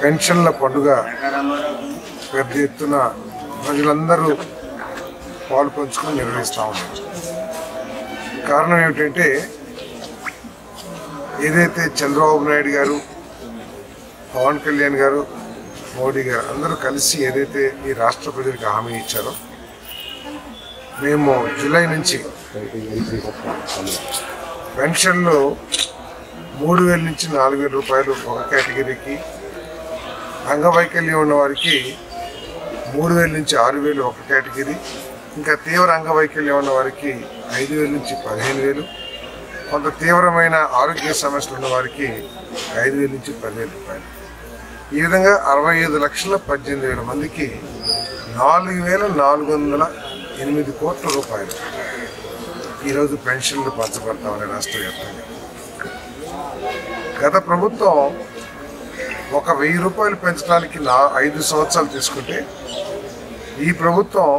పెన్షన్ల పండుగ పెద్ద ఎత్తున ప్రజలందరూ పాలు పంచుకొని నిర్వహిస్తూ ఉన్నారు. కారణం ఏమిటంటే ఏదైతే చంద్రబాబు నాయుడు గారు, పవన్ కళ్యాణ్ గారు, మోడీ గారు అందరూ కలిసి ఏదైతే ఈ రాష్ట్ర ప్రజలకు హామీ ఇచ్చారో, మేము జూలై నుంచి పెన్షన్లు 3,000 నుంచి 4,000 రూపాయలు ఒక కేటగిరీకి, అంగవైకల్యం ఉన్న వారికి 3,000 నుంచి 6,000 ఒక కేటగిరీ, ఇంకా తీవ్ర అంగవైకల్యం ఉన్న వారికి 5,000 నుంచి 15,000, కొంత తీవ్రమైన ఆరోగ్య సమస్యలు ఉన్న వారికి 5,000 నుంచి 10,000 రూపాయలు. ఈ విధంగా 65,18,000 మందికి 4,408 కోట్ల రూపాయలు ఈరోజు పెన్షన్లు పంచబడతామని రాష్ట్ర వ్యాప్తంగా. గత ప్రభుత్వం 1,000 రూపాయలు పెంచడానికి 5 సంవత్సరాలు తీసుకుంటే, ఈ ప్రభుత్వం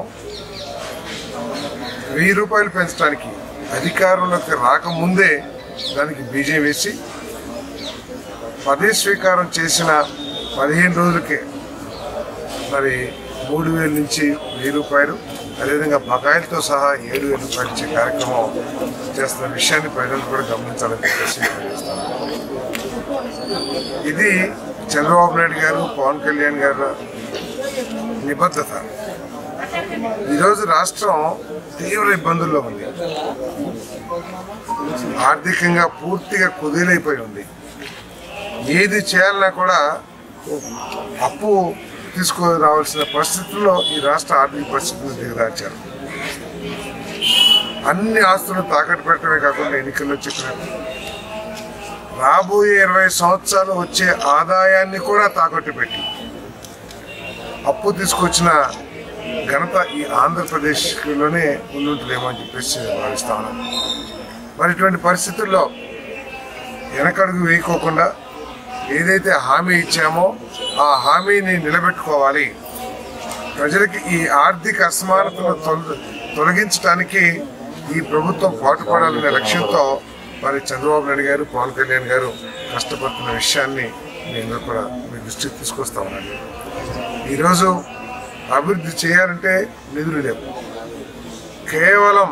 1,000 రూపాయలు పెంచడానికి అధికారంలోకి రాకముందే దానికి బీజం వేసి పదే స్వీకారం చేసిన 15 రోజులకే మరి 3,000 నుంచి 1,000 రూపాయలు, అదేవిధంగా బకాయిలతో సహా 7,000 రూపాయలు ఇచ్చే కార్యక్రమం చేస్తున్న విషయాన్ని ప్రజలు కూడా గమనించాలని చెప్పేసి చేస్తాను. ఇది చంద్రబాబు నాయుడు గారు, పవన్ కళ్యాణ్ గారు నిబద్ధత. ఈరోజు రాష్ట్రం తీవ్ర ఇబ్బందుల్లో ఉంది, ఆర్థికంగా పూర్తిగా కుదేలైపోయి ఉంది. ఏది చేయాలన్నా కూడా అప్పు తీసుకురావాల్సిన పరిస్థితుల్లో ఈ రాష్ట్ర ఆర్థిక పరిస్థితులను దిగదార్చారు. అన్ని ఆస్తులను తాకట్టు పెట్టడమే కాకుండా ఎన్నికల్లో చెప్పినట్టు రాబోయే 20 సంవత్సరాలు వచ్చే ఆదాయాన్ని కూడా తాకట్టు పెట్టి అప్పు తీసుకొచ్చిన ఘనత ఈ ఆంధ్రప్రదేశ్లోనే ఉంటుందేమో అని చెప్పేసి భావిస్తాను. మరి ఇటువంటి పరిస్థితుల్లో వెనకడుగు వేయకోకుండా ఏదైతే హామీ ఇచ్చామో ఆ హామీని నిలబెట్టుకోవాలి. ప్రజలకి ఈ ఆర్థిక అసమానతను తొలగించడానికి ఈ ప్రభుత్వం పాటుపడాలనే లక్ష్యంతో మరి చంద్రబాబు నాయుడు గారు, పవన్ కళ్యాణ్ గారు కష్టపడుతున్న విషయాన్ని నేను కూడా మీ దృష్టికి తీసుకొస్తా ఉన్నాను. ఈరోజు అభివృద్ధి చేయాలంటే నిధులు లేవు. కేవలం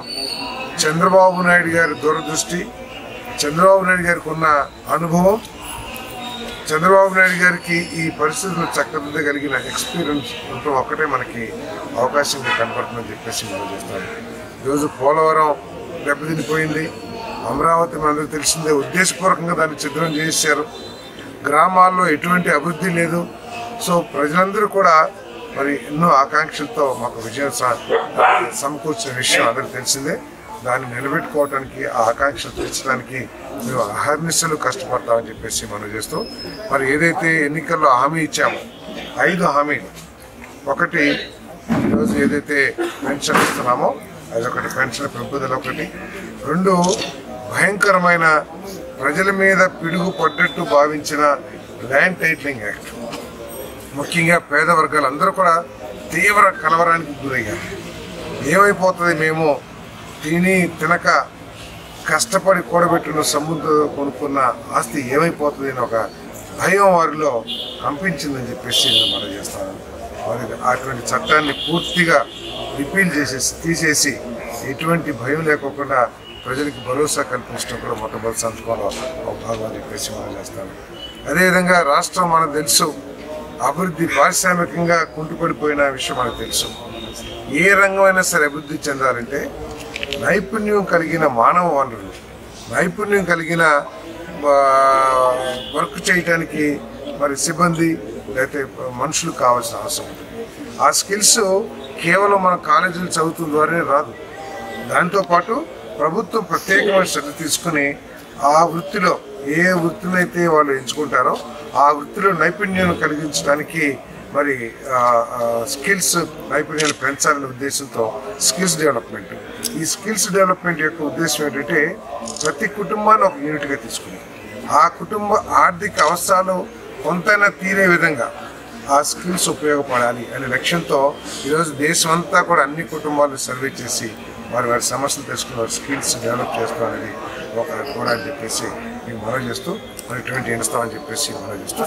చంద్రబాబు నాయుడు గారి దూరదృష్టి, చంద్రబాబు నాయుడు గారికి ఉన్న అనుభవం, చంద్రబాబు నాయుడు గారికి ఈ పరిస్థితులు చక్కదిద్దగలిగిన ఎక్స్పీరియన్స్ ఉండటం ఒక్కటే మనకి అవకాశంగా కనపడుతుందని చెప్పేసి మనం చేస్తాను. ఈరోజు పోలవరం దెబ్బతినిపోయింది, అమరావతి మనందరూ తెలిసిందే, ఉద్దేశపూర్వకంగా దాన్ని ఛిద్రం చేశారు. గ్రామాల్లో ఎటువంటి అభివృద్ధి లేదు. సో ప్రజలందరూ కూడా మరి ఎన్నో ఆకాంక్షలతో మాకు విజయం సమకూర్చిన విషయం అందరికీ తెలిసిందే. దాన్ని నిలబెట్టుకోవడానికి, ఆ ఆకాంక్షలు తీర్చడానికి మేము అహర్నిశలు కష్టపడతామని చెప్పేసి మనం చేస్తూ, మరి ఏదైతే ఎన్నికల్లో హామీ ఇచ్చామో 5 హామీలు, ఒకటి ఈరోజు ఏదైతే పెన్షన్ ఇస్తున్నామో అదొకటి, పెన్షన్ పెంపుదల ఒకటి. 2 భయంకరమైన ప్రజల మీద పిడుగు పడ్డట్టు భావించిన ల్యాండ్ టైటిలింగ్ యాక్ట్. ముఖ్యంగా పేద వర్గాలు అందరూ కూడా తీవ్ర కలవరానికి గురయ్యారు. ఏమైపోతుంది, మేము తినక కష్టపడి కూడబెట్టిన సముద్రం కొనుక్కున్న ఆస్తి ఏమైపోతుంది అని ఒక భయం వారిలో కంపించిందని చెప్పేసి మనం చేస్తాను. మరి అటువంటి చట్టాన్ని పూర్తిగా రిపీల్ తీసేసి ఎటువంటి భయం లేకోకుండా ప్రజలకు భరోసా కల్పించడం కూడా మొట్టమొదటి సంతకంలో ఒక భాగం అని చెప్పేసి మనం చేస్తాను. అదేవిధంగా రాష్ట్రం మనకు తెలుసు, అభివృద్ధి పారిశ్రామికంగా కుంటుపడిపోయిన విషయం మనకు తెలుసు. ఏ రంగమైనా సరే అభివృద్ధి చెందాలంటే నైపుణ్యం కలిగిన మానవ వనరులు, నైపుణ్యం కలిగిన వర్క్ చేయడానికి మరి సిబ్బంది లేకపోతే మనుషులు కావాల్సిన అవసరం ఉంటుంది. ఆ స్కిల్స్ కేవలం మన కాలేజీలు చదువుతున్న ద్వారానే రాదు. దాంతోపాటు ప్రభుత్వం ప్రత్యేకమైన శ్రద్ధ తీసుకుని ఆ వృత్తిలో ఏ వృత్తినైతే వాళ్ళు ఎంచుకుంటారో ఆ వృత్తిలో నైపుణ్యాన్ని కలిగించడానికి మరి స్కిల్స్ నైపుణ్యాలు పెంచాలనే ఉద్దేశంతో స్కిల్స్ డెవలప్మెంట్. ఈ స్కిల్స్ డెవలప్మెంట్ యొక్క ఉద్దేశం ఏంటంటే ప్రతి కుటుంబాన్ని ఒక యూనిట్గా తీసుకుని ఆ కుటుంబ ఆర్థిక అవసరాలు కొంతైనా తీరే విధంగా ఆ స్కిల్స్ ఉపయోగపడాలి అనే లక్ష్యంతో ఈరోజు దేశం అంతా కూడా అన్ని కుటుంబాలు సర్వే చేసి వారి సమస్యలు తెలుసుకుని వారి స్కిల్స్ డెవలప్ చేస్తాం అనేది ఒక కూడా అని చెప్పేసి మేము మనం చేస్తూ మరి 20 ఇస్తామని చెప్పేసి మనం చేస్తూ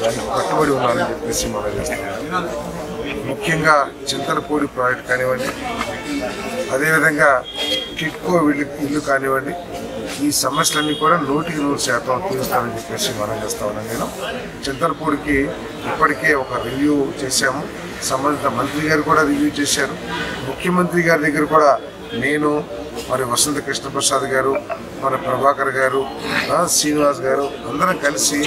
దానికి కట్టుబడి ఉన్నానని చెప్పేసి మనం చేస్తున్నాం. ముఖ్యంగా చింతలపూడి ప్రాజెక్ట్ కానివ్వండి, అదేవిధంగా కిట్కో ఇల్లు కానివ్వండి, ఈ సమస్యలన్నీ కూడా 100% తీరుస్తానని చెప్పేసి మనం చేస్తా ఉన్నాం. నేను చింతలపూడికి ఇప్పటికే ఒక రివ్యూ చేశాము, సంబంధిత మంత్రి గారు కూడా రివ్యూ చేశారు. ముఖ్యమంత్రి గారి దగ్గర కూడా నేను మరి వసంత కృష్ణప్రసాద్ గారు, మన ప్రభాకర్ గారు, శ్రీనివాస్ గారు అందరం కలిసి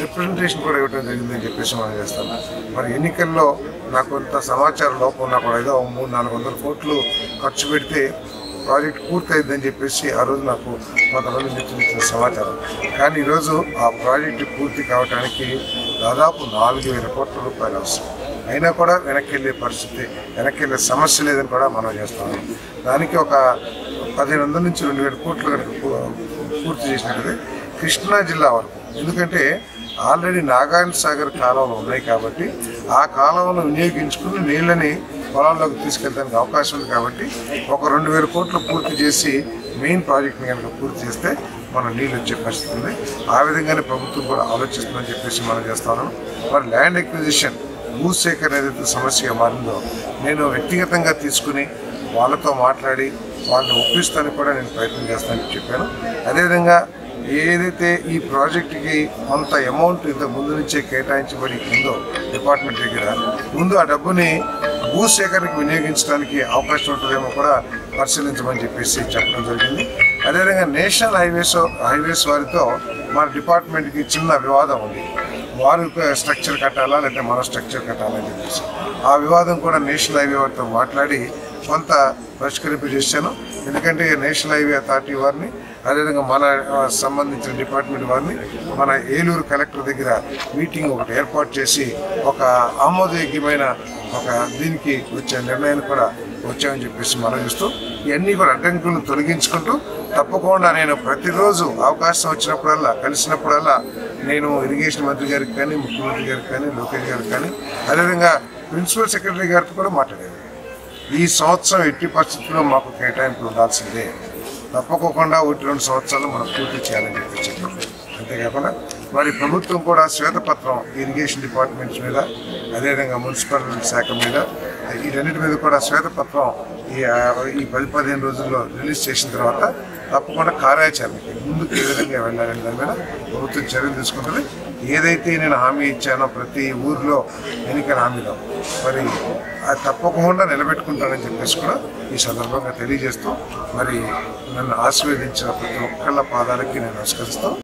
రిప్రజెంటేషన్ కూడా ఇవ్వడం జరిగిందని చెప్పేసి మనం చేస్తాం. మరి ఎన్నికల్లో నాకు కొంత సమాచారం లోపం ఉన్నా కూడా ఏదో 300-400 కోట్లు ఖర్చు పెడితే ప్రాజెక్ట్ పూర్తయిందని చెప్పేసి ఆ రోజు నాకు కొంతమంది మిత్రులు సమాచారం. కానీ ఈరోజు ఆ ప్రాజెక్టు పూర్తి కావడానికి దాదాపు 4000 కోట్ల రూపాయలు అవసరం. అయినా కూడా వెనక్కి వెళ్ళే పరిస్థితి, వెనక్కి వెళ్ళే సమస్య లేదని కూడా మనం చేస్తాము. దానికి ఒక 1500 నుంచి 2000 కోట్లు కనుక పూర్తి చేసినట్టు కృష్ణా జిల్లా వరకు. ఎందుకంటే ఆల్రెడీ నాగార్జున సాగర్ కాలువలు ఉన్నాయి కాబట్టి ఆ కాలువను వినియోగించుకుని నీళ్ళని పొలాల్లోకి తీసుకెళ్ళడానికి అవకాశం ఉంది. కాబట్టి ఒక 2000 కోట్లు పూర్తి చేసి మెయిన్ ప్రాజెక్ట్ని కనుక పూర్తి చేస్తే మన నీళ్ళు వచ్చే పరిస్థితి ఉంది. ఆ విధంగానే ప్రభుత్వం కూడా ఆలోచిస్తుందని చెప్పేసి మనం చేస్తాను. మరి ల్యాండ్ ఎక్విజిషన్, భూసేకరణ ఏదైతే సమస్యగా మారిందో నేను వ్యక్తిగతంగా తీసుకుని వాళ్ళతో మాట్లాడి వాళ్ళని ఒప్పిస్తానికి కూడా నేను ప్రయత్నం చేస్తానని చెప్పాను. అదేవిధంగా ఏదైతే ఈ ప్రాజెక్టుకి కొంత అమౌంట్ ఇంతకు ముందు నుంచే కేటాయించబడి ఉందో డిపార్ట్మెంట్ దగ్గర, ముందు ఆ డబ్బుని భూసేకరణకు వినియోగించడానికి అవకాశం ఉంటుందేమో కూడా పరిశీలించమని చెప్పేసి చెప్పడం జరిగింది. అదేవిధంగా నేషనల్ హైవేస్ వారితో మన డిపార్ట్మెంట్కి చిన్న వివాదం ఉంది. వారు స్ట్రక్చర్ కట్టాలా లేకపోతే మన స్ట్రక్చర్ కట్టాలని చెప్పేసి ఆ వివాదం కూడా నేషనల్ హైవే వారితో మాట్లాడి కొంత పరిష్కరింపజేశాను. ఎందుకంటే నేషనల్ హైవే అథారిటీ వారిని, అదేవిధంగా మన సంబంధించిన డిపార్ట్మెంట్ వారిని మన ఏలూరు కలెక్టర్ దగ్గర మీటింగ్ ఒకటి ఏర్పాటు చేసి ఒక ఆమోదయోగ్యమైన ఒక దీనికి వచ్చే నిర్ణయాన్ని కూడా వచ్చామని చెప్పేసి మనం చూస్తూ ఇవన్నీ కూడా అడ్డంకులను తొలగించుకుంటూ తప్పకుండా నేను ప్రతిరోజు అవకాశం వచ్చినప్పుడల్లా, కలిసినప్పుడల్లా నేను ఇరిగేషన్ మంత్రి గారికి కానీ, ముఖ్యమంత్రి గారికి కానీ, లోకేష్ గారికి కానీ, అదేవిధంగా ప్రిన్సిపల్ సెక్రటరీ గారితో కూడా మాట్లాడాను. ఈ సంవత్సరం ఎట్టి పరిస్థితుల్లో మాకు కేటాయింపులు ఉండాల్సిందే, తప్పకుండా 1-2 సంవత్సరాలు మనం పూర్తి చేయాలని చెప్పి చెప్పారు. అంతేకాకుండా మరి ప్రభుత్వం కూడా శ్వేతపత్రం ఇరిగేషన్ డిపార్ట్మెంట్స్ మీద, అదేవిధంగా మున్సిపల్ శాఖ మీద, వీటన్నిటి మీద కూడా శ్వేతపత్రం ఈ 10-15 రోజుల్లో రిలీజ్ చేసిన తర్వాత తప్పకుండా కార్యాచరణకి ముందుకు ఏ విధంగా వెళ్ళాలని దాని మీద ప్రభుత్వం చర్యలు తీసుకుంటుంది. ఏదైతే నేను హామీ ఇచ్చానో ప్రతి ఊరిలో ఎన్నికల హామీలో మరి అది తప్పకుండా నిలబెట్టుకుంటానని చెప్పేసి కూడా ఈ సందర్భంగా తెలియజేస్తూ మరి నన్ను ఆశీర్వదించిన ప్రతి ఒక్కళ్ళ పాదాలకి నేను నమస్కరిస్తూ